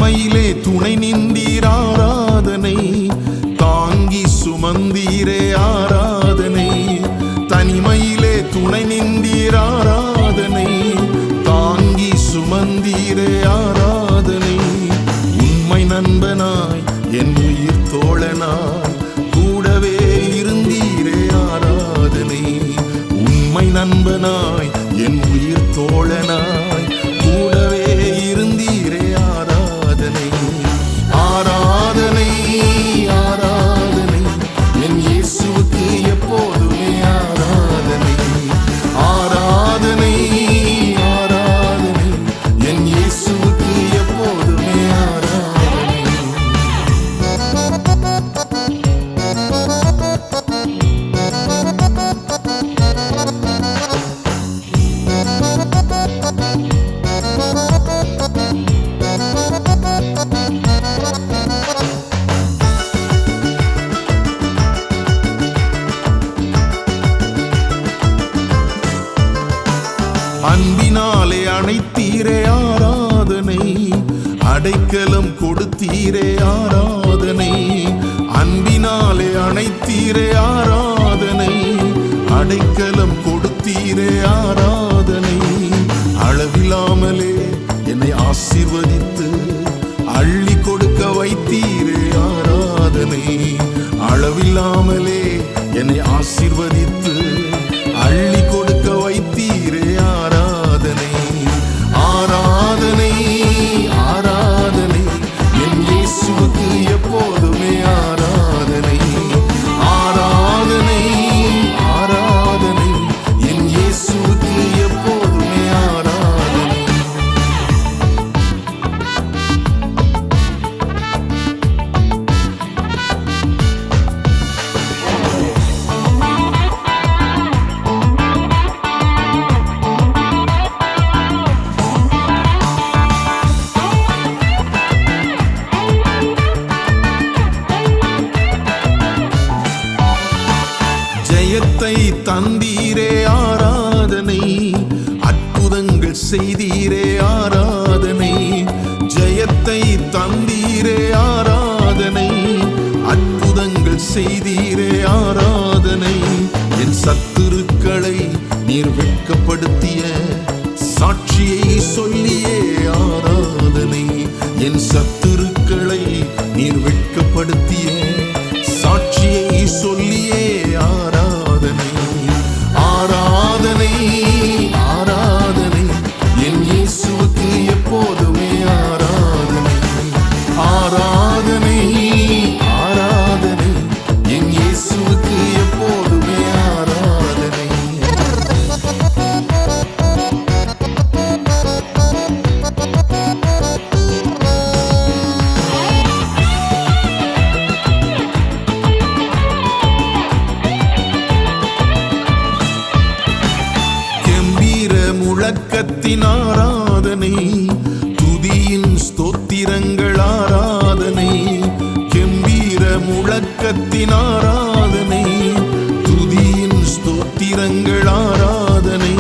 தனிமையிலே துணை நின்றீர் ஆராதனை, தாங்கி சுமந்தீரே ஆராதனை. தனிமையிலே துணை நின்றீர் ஆராதனை, தாங்கி சுமந்தீரே ஆராதனை. உண்மை நண்பனாய் என் உயிர் தோழனாய் கூடவே இருந்தீரே ஆராதனை. உண்மை நண்பனாய் என் உயிர் தோழனாய் கூடவே இருந்தீரே ஆராதனை. ஆராதனை ஆராதனை என் இயேசுவுக்கு எப்போதுமே ஆராதனை. ஆராதனை ஆராதனை என் இயேசுவுக்கு எப்போதுமே ஆராதனை. அன்பினாலே அணைத்தீரே ஆராதனை, அடைக்கலம் கொடுத்தீரே ஆராதனை. அன்பினாலே அணைத்தீரே ஆராதனை, அடைக்கலம் கொடுத்தீரே ஆராதனை. அளவில்லாமலே என்னை ஆசீர்வதித்து அள்ளி கொடுக்க வைத்தீரே ஆராதனை. அளவில்லாமலே என்னை ஆசீர்வதித்து அள்ளி கொடுக்க வைத்தீரே ஆராதனை. ஆராதனை ஆராதனை என் இயேசுவுக்கு எப்போதுமே ஆராதனை. ஆராதனை ஆராதனை என் இயேசுவுக்கு எப்போதுமே ஆராதனை. ஜெயத்தை தந்தீரே ஆராதனை, அற்புதங்கள் செய்தீரே ஆராதனை. ஜெயத்தை தந்தீரே ஆராதனை, அற்புதங்கள் செய்தீரே ஆராதனை. என் சத்துருக்களை நீர் வெட்கப்படுத்திய சாட்சியை சொல்லியே ஆராதனை. என் சத்துருக்களை நீர் வெட்கப்படுத்திய சாட்சியை சொல்லியே ஆராதனை. ஆராதனை ஆராதனை என் இயேசுவுக்கு எப்போதுமே ஆராதனை. ஆராதனை ஆராதனை என் இயேசுவுக்கு எப்போதுமே ஆராதனை. முழக்கத்தின் ஆராதனை, துதியின் ஸ்தோத்திரங்கள் ஆராதனை. கெம்பீர முழக்கத்தின் ஆராதனை, துதியின் ஸ்தோத்திரங்கள் ஆராதனை.